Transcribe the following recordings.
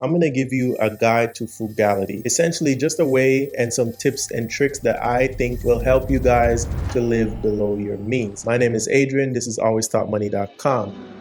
I'm going to give you a guide to frugality. Essentially, just a way and some tips and tricks that I think will help you guys to live below your means. My name is Adrian. This is alwaystalkmoney.com.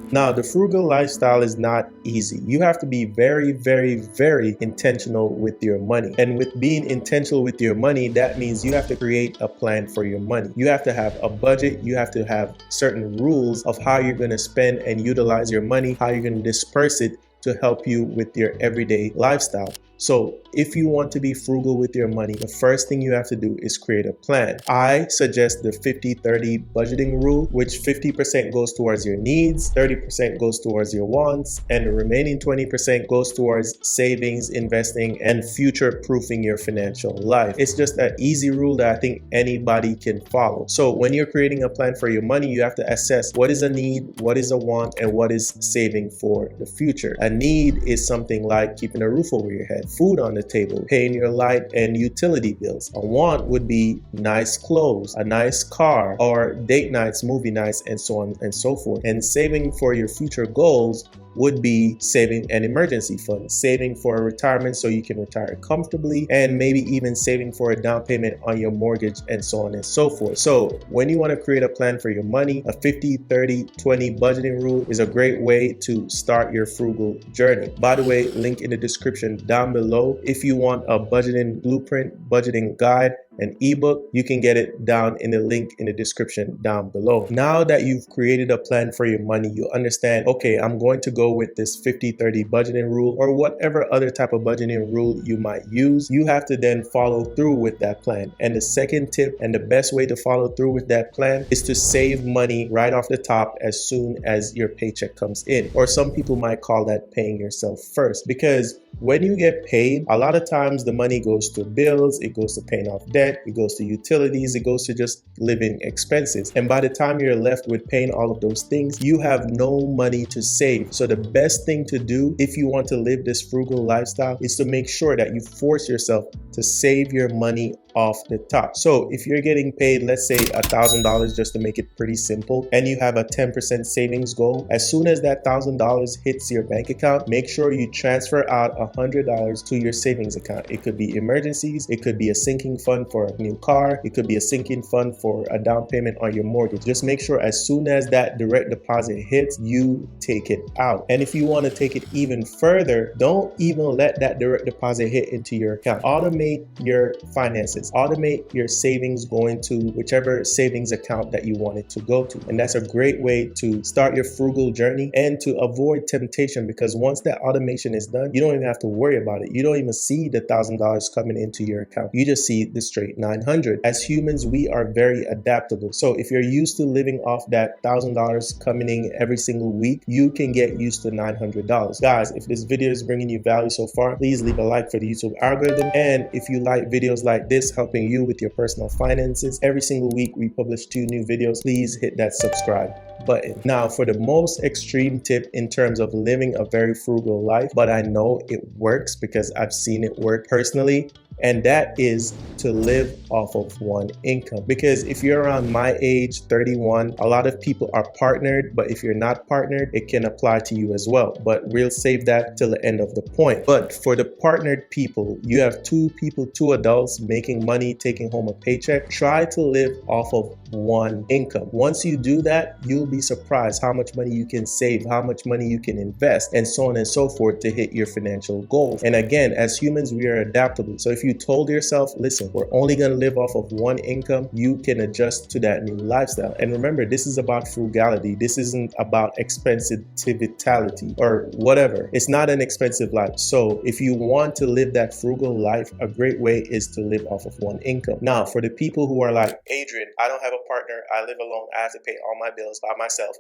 Now, the frugal lifestyle is not easy. You have to be very, very, very intentional with your money. And with being intentional with your money, that means you have to create a plan for your money. You have to have a budget. You have to have certain rules of how you're going to spend and utilize your money, how you're going to disperse it to help you with your everyday lifestyle. So if you want to be frugal with your money, the first thing you have to do is create a plan. I suggest the 50-30 budgeting rule, which 50% goes towards your needs, 30% goes towards your wants, and the remaining 20% goes towards savings, investing, and future-proofing your financial life. It's just an easy rule that I think anybody can follow. So when you're creating a plan for your money, you have to assess what is a need, what is a want, and what is saving for the future. A need is something like keeping a roof over your head, food on the table, paying your light and utility bills. A want would be nice clothes, a nice car, or date nights, movie nights, and so on and so forth. And saving for your future goals would be saving an emergency fund, saving for a retirement so you can retire comfortably, and maybe even saving for a down payment on your mortgage, and so on and so forth. So when you want to create a plan for your money, a 50-30-20 budgeting rule is a great way to start your frugal journey. By the way, link in the description down below. If you want a budgeting blueprint, budgeting guide, an ebook, you can get it down in the link in the description down below. Now that you've created a plan for your money, you understand, okay, I'm going to go with this 50-30 budgeting rule or whatever other type of budgeting rule you might use. You have to then follow through with that plan. And the second tip and the best way to follow through with that plan is to save money right off the top as soon as your paycheck comes in. Or some people might call that paying yourself first, because when you get paid, a lot of times the money goes to bills, it goes to paying off debt, it goes to utilities, it goes to just living expenses. And by the time you're left with paying all of those things, you have no money to save. So the best thing to do if you want to live this frugal lifestyle is to make sure that you force yourself to save your money off the top. So if you're getting paid, let's say $1,000, just to make it pretty simple, and you have a 10% savings goal, as soon as that $1,000 hits your bank account, make sure you transfer out $100 to your savings account. It could be emergencies, it could be a sinking fund for a new car, it could be a sinking fund for a down payment on your mortgage. Just make sure as soon as that direct deposit hits, you take it out. And if you want to take it even further, don't even let that direct deposit hit into your account. Automate your finances. Automate your savings going to whichever savings account that you want it to go to. And that's a great way to start your frugal journey and to avoid temptation, because once that automation is done, you don't even have to worry about it. You don't even see the $1,000 coming into your account. You just see the straight 900. As humans, we are very adaptable. So if you're used to living off that $1,000 coming in every single week, you can get used to $900. Guys, if this video is bringing you value so far, please leave a like for the YouTube algorithm. And if you like videos like this, helping you with your personal finances, every single week we publish 2 new videos. Please hit that subscribe button. Now, for the most extreme tip in terms of living a very frugal life, but I know it works because I've seen it work personally, and that is to live off of one income. Because if you're around my age, 31, a lot of people are partnered, but if you're not partnered, it can apply to you as well. But we'll save that till the end of the point. But for the partnered people, you have 2 people, 2 adults making money, taking home a paycheck. Try to live off of one income. Once you do that, you'll be surprised how much money you can save, how much money you can invest, and so on and so forth to hit your financial goals. And again, as humans, we are adaptable. So if you told yourself, listen, we're only going to live off of one income, you can adjust to that new lifestyle. And remember, this is about frugality. This isn't about expensitivity or whatever. It's not an expensive life. So if you want to live that frugal life, a great way is to live off of one income. Now, for the people who are like, Adrian, I don't have a partner, I live alone, I have to pay all my bills by myself.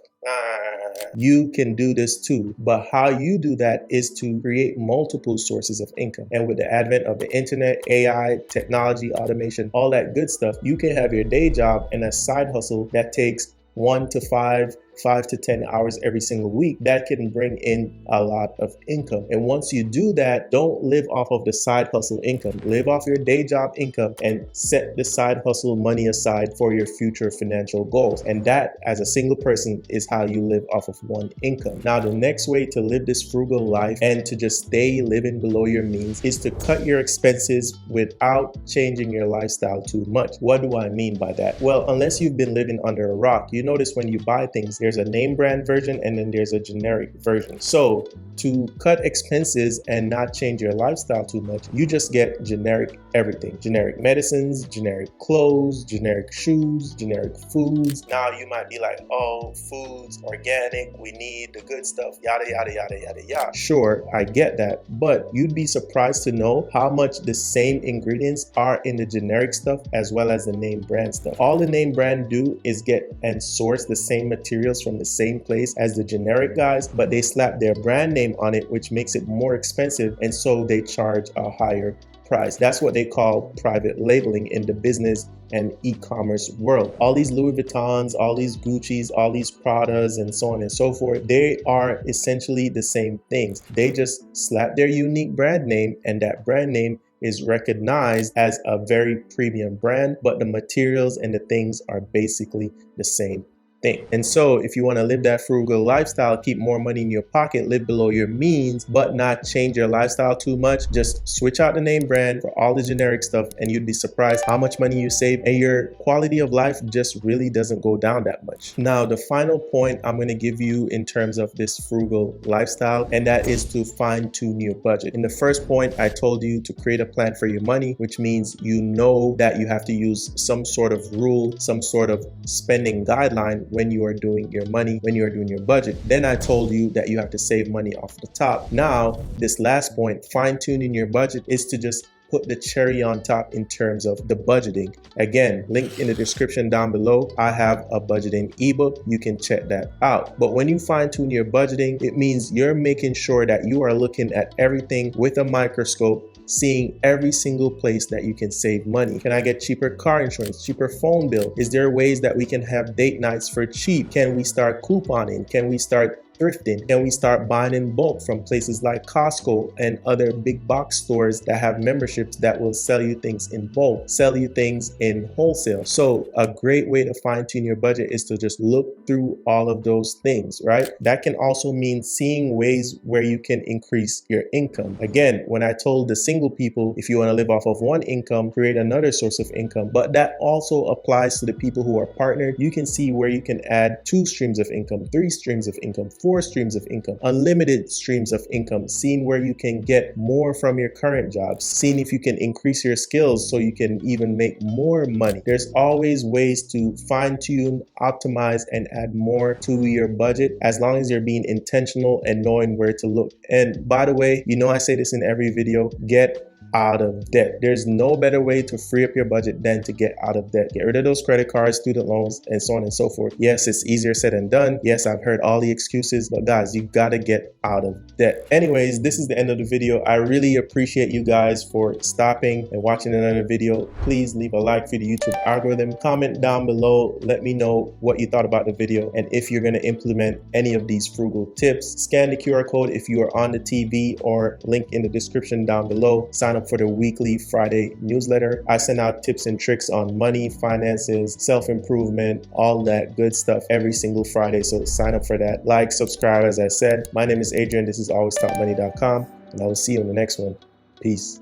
You can do this too. But how you do that is to create multiple sources of income. And with the advent of the internet, AI, technology, automation, all that good stuff, you can have your day job and a side hustle that takes 1 to 5 5 to 10 hours every single week, that can bring in a lot of income. And once you do that, don't live off of the side hustle income. Live off your day job income and set the side hustle money aside for your future financial goals. And that, as a single person, is how you live off of one income. Now, the next way to live this frugal life and to just stay living below your means is to cut your expenses without changing your lifestyle too much. What do I mean by that? Well, unless you've been living under a rock, you notice when you buy things, there's a name brand version and then there's a generic version. So to cut expenses and not change your lifestyle too much, you just get generic everything. Generic medicines, generic clothes, generic shoes, generic foods. Now you might be like, oh, foods, organic, we need the good stuff, yada, yada, yada, yada, yada. Sure, I get that, but you'd be surprised to know how much the same ingredients are in the generic stuff as well as the name brand stuff. All the name brand do is get and source the same materials from the same place as the generic guys, but they slap their brand name on it, which makes it more expensive, and so they charge a higher price. That's what they call private labeling in the business and e-commerce world. All these Louis Vuittons, all these Gucci's, all these Pradas, and so on and so forth, they are essentially the same things. They just slap their unique brand name, and that brand name is recognized as a very premium brand, but the materials and the things are basically the same thing. And so if you want to live that frugal lifestyle, keep more money in your pocket, live below your means, but not change your lifestyle too much, just switch out the name brand for all the generic stuff and you'd be surprised how much money you save, and your quality of life just really doesn't go down that much. Now, the final point I'm going to give you in terms of this frugal lifestyle, and that is to fine-tune your budget. In the first point, I told you to create a plan for your money, which means you know that you have to use some sort of rule, some sort of spending guideline when you are doing your money, when you are doing your budget. Then I told you that you have to save money off the top. Now, this last point, fine-tuning your budget, is to just put the cherry on top in terms of the budgeting. Again, linked in the description down below, I have a budgeting ebook. You can check that out. But when you fine-tune your budgeting, it means you're making sure that you are looking at everything with a microscope, seeing every single place that you can save money. Can I get cheaper car insurance, cheaper phone bill? Is there ways that we can have date nights for cheap? Can we start couponing? Can we start thrifting? Can we start buying in bulk from places like Costco and other big box stores that have memberships that will sell you things in bulk, sell you things in wholesale? So a great way to fine-tune your budget is to just look through all of those things, right? That can also mean seeing ways where you can increase your income. Again, when I told the single people, if you want to live off of one income, create another source of income, but that also applies to the people who are partnered. You can see where you can add 2 streams of income, 3 streams of income, 4 streams of income, unlimited streams of income, seeing where you can get more from your current job, seeing if you can increase your skills so you can even make more money. There's always ways to fine-tune, optimize, and add more to your budget, as long as you're being intentional and knowing where to look. And by the way, you know I say this in every video, get out of debt. There's no better way to free up your budget than to get out of debt. Get rid of those credit cards, student loans, and so on and so forth. Yes, it's easier said than done. Yes, I've heard all the excuses, but guys, you gotta get out of debt. Anyways, this is the end of the video. I really appreciate you guys for stopping and watching another video. Please leave a like for the YouTube algorithm. Comment down below. Let me know what you thought about the video and if you're gonna implement any of these frugal tips. Scan the QR code if you are on the TV, or link in the description down below. Sign up for the weekly Friday newsletter. I send out tips and tricks on money, finances, self-improvement, all that good stuff every single Friday. So sign up for that. Like, subscribe, as I said. My name is Adrian. This is alwaystalkmoney.com, and I will see you in the next one. Peace.